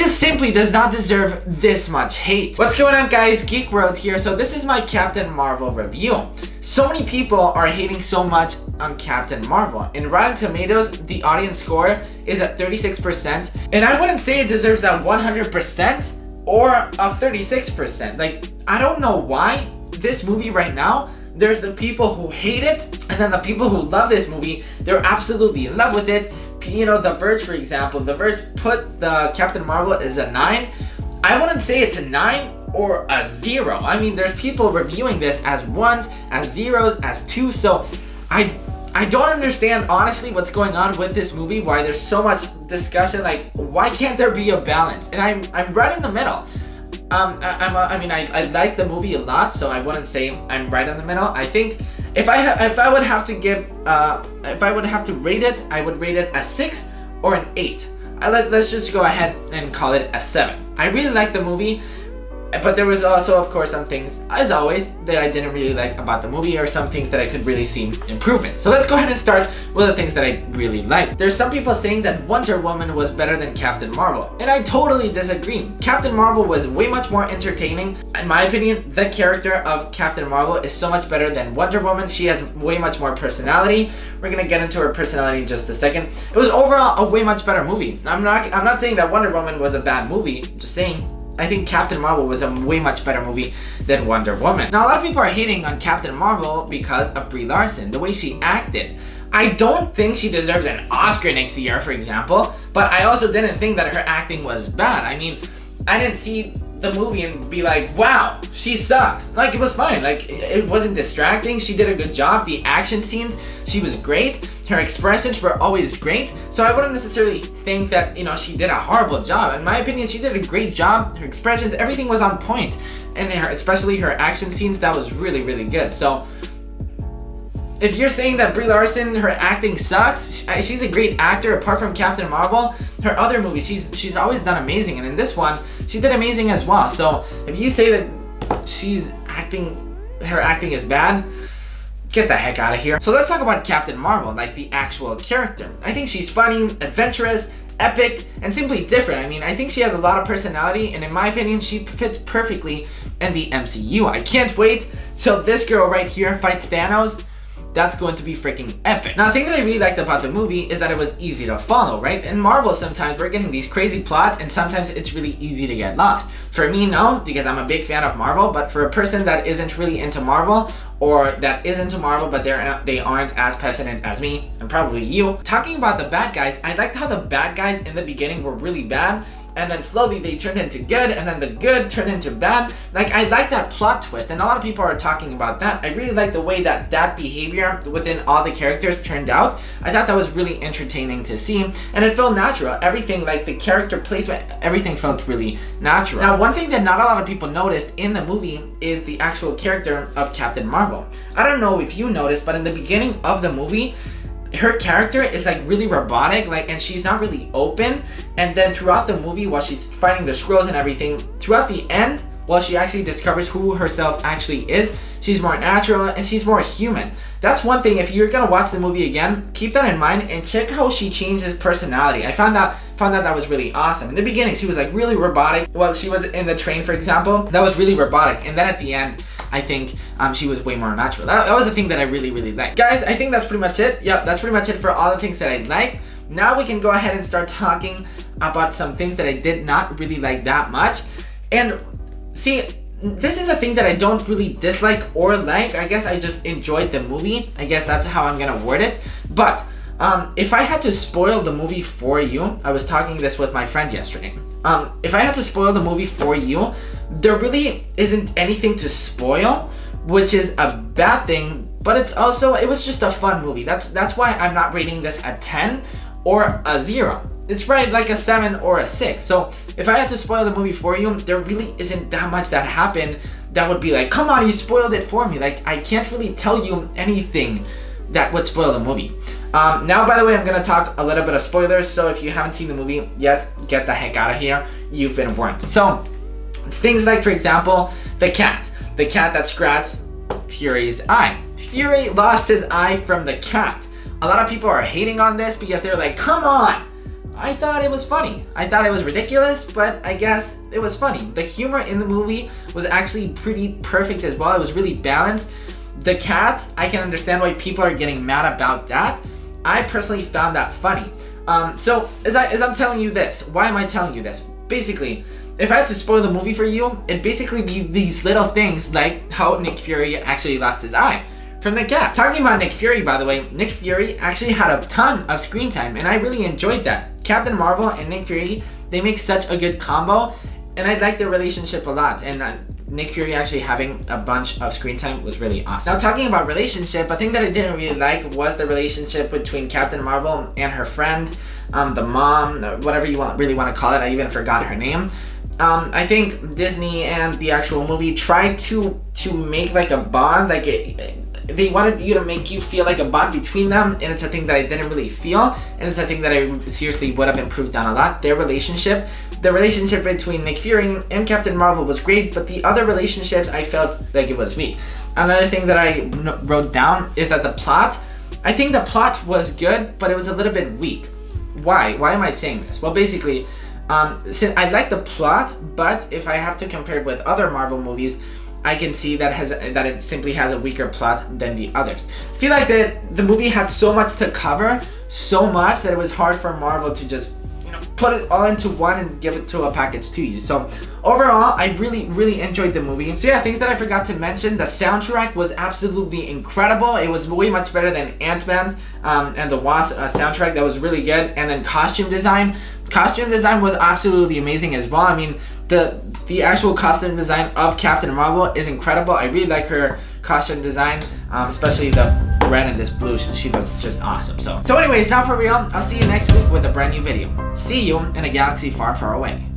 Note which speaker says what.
Speaker 1: just simply does not deserve this much hate. What's going on, guys? Geek World here. So this is my Captain Marvel review. So many people are hating so much on Captain Marvel. In Rotten Tomatoes, the audience score is at 36%, and I wouldn't say it deserves a 100% or a 36%. Like, I don't know why this movie right now, there's the people who hate it, and then the people who love this movie, they're absolutely in love with it. You know, The Verge, for example, The Verge put the Captain Marvel as a 9. I wouldn't say it's a 9 or a 0. I mean, there's people reviewing this as 1s, as 0s, as 2s, so I don't understand, honestly, what's going on with this movie, why there's so much discussion, like, why can't there be a balance? And I'm right in the middle. I like the movie a lot, so I wouldn't say I'm right in the middle. I think if I would have to give, if I would have to rate it, I would rate it a 6 or an 8. Let's just go ahead and call it a 7. I really like the movie, but there was also, of course, some things, as always, that I didn't really like about the movie, or some things that I could really see improvement. So let's go ahead and start with the things that I really liked. There's some people saying that Wonder Woman was better than Captain Marvel, and I totally disagree. Captain Marvel was way much more entertaining. In my opinion, the character of Captain Marvel is so much better than Wonder Woman. She has way much more personality. We're gonna get into her personality in just a second. It was overall a way much better movie. I'm not saying that Wonder Woman was a bad movie, I'm just saying I think Captain Marvel was a way much better movie than Wonder Woman. Now, a lot of people are hating on Captain Marvel because of Brie Larson, the way she acted. I don't think she deserves an Oscar next year, for example, but I also didn't think that her acting was bad. I mean, I didn't see the movie and be like, wow, she sucks. Like, it was fine. Like, it wasn't distracting. She did a good job. The action scenes, she was great. Her expressions were always great. So I wouldn't necessarily think that, you know, she did a horrible job. In my opinion, she did a great job. Her expressions, everything was on point. And especially her action scenes, that was really, really good. So if you're saying that Brie Larson, her acting sucks, she's a great actor. Apart from Captain Marvel, her other movies, she's always done amazing, and in this one, she did amazing as well. So if you say that her acting is bad, get the heck out of here. So let's talk about Captain Marvel, like the actual character. I think she's funny, adventurous, epic, and simply different. I mean, I think she has a lot of personality, and in my opinion, she fits perfectly in the MCU. I can't wait till this girl right here fights Thanos. That's going to be freaking epic. Now, the thing that I really liked about the movie is that it was easy to follow, right? In Marvel, sometimes we're getting these crazy plots, and sometimes it's really easy to get lost. For me, no, because I'm a big fan of Marvel, but for a person that isn't really into Marvel, or that is into Marvel, but they aren't as passionate as me, and probably you. Talking about the bad guys, I liked how the bad guys in the beginning were really bad, and then slowly they turned into good, and then the good turned into bad. Like, I like that plot twist, and a lot of people are talking about that. I really like the way that behavior within all the characters turned out. I thought that was really entertaining to see, and it felt natural. Everything, like the character placement, everything felt really natural. Now, one thing that not a lot of people noticed in the movie is the actual character of Captain Marvel. I don't know if you noticed, but in the beginning of the movie, her character is like really robotic, like, and she's not really open. And then throughout the movie, while she's fighting the Skrulls and everything, throughout the end, while she actually discovers who herself actually is, she's more natural and she's more human. That's one thing. If you're gonna watch the movie again, keep that in mind and check how she changes personality. I found out that was really awesome. In the beginning, she was like really robotic. While she was in the train, for example, that was really robotic. And then at the end, I think she was way more natural. That was the thing that I really, really liked. Guys, I think that's pretty much it. Yep, that's pretty much it for all the things that I like. Now we can go ahead and start talking about some things that I did not really like that much. And see, this is a thing that I don't really dislike or like. I guess I just enjoyed the movie. I guess that's how I'm gonna word it. But if I had to spoil the movie for you, I was talking this with my friend yesterday. If I had to spoil the movie for you, there really isn't anything to spoil, which is a bad thing, but it was just a fun movie. That's why I'm not rating this a 10 or a 0. It's right like a 7 or a 6. So if I had to spoil the movie for you, there really isn't that much that happened that would be like, come on, you spoiled it for me. Like, I can't really tell you anything that would spoil the movie. Now, by the way, I'm gonna talk a little bit of spoilers, so if you haven't seen the movie yet, get the heck out of here. You've been warned. So it's things like, for example, the cat that scratched Fury's eye. Fury lost his eye from the cat. A lot of people are hating on this because they're like, come on, I thought it was funny. I thought it was ridiculous, but I guess it was funny. The humor in the movie was actually pretty perfect as well. It was really balanced. The cat, I can understand why people are getting mad about that. I personally found that funny. So as I'm telling you this, why am I telling you this? Basically, if I had to spoil the movie for you, it'd basically be these little things like how Nick Fury actually lost his eye from the cat. Talking about Nick Fury, by the way, Nick Fury actually had a ton of screen time, and I really enjoyed that. Captain Marvel and Nick Fury, they make such a good combo, and I like their relationship a lot. And Nick Fury actually having a bunch of screen time was really awesome. Now, talking about relationship, a thing that I didn't really like was the relationship between Captain Marvel and her friend, the mom, or whatever you really want to call it. I even forgot her name. I think Disney and the actual movie tried to make like a bond, like they wanted you to make you feel like a bond between them, and it's a thing that I didn't really feel, and it's a thing that I seriously would have improved on a lot. Their relationship, the relationship between Nick Fury and Captain Marvel was great, but the other relationships I felt like it was weak. Another thing that I wrote down is that the plot, I think the plot was good, but it was a little bit weak. Why? Why am I saying this? Well, basically, since I like the plot, but if I have to compare it with other Marvel movies, I can see that it simply has a weaker plot than the others. I feel like that the movie had so much to cover, so much that it was hard for Marvel to just, put it all into one and give it to a package to you. So overall, I really enjoyed the movie. So yeah, things that I forgot to mention, the soundtrack was absolutely incredible. It was way much better than Ant-Man and the Wasp soundtrack. That was really good. And then costume design was absolutely amazing as well. I mean, the actual costume design of Captain Marvel is incredible. I really like her costume design, especially the red and this blue. She looks just awesome. So anyways, now for real, I'll see you next week with a brand new video. See you in a galaxy far, far away.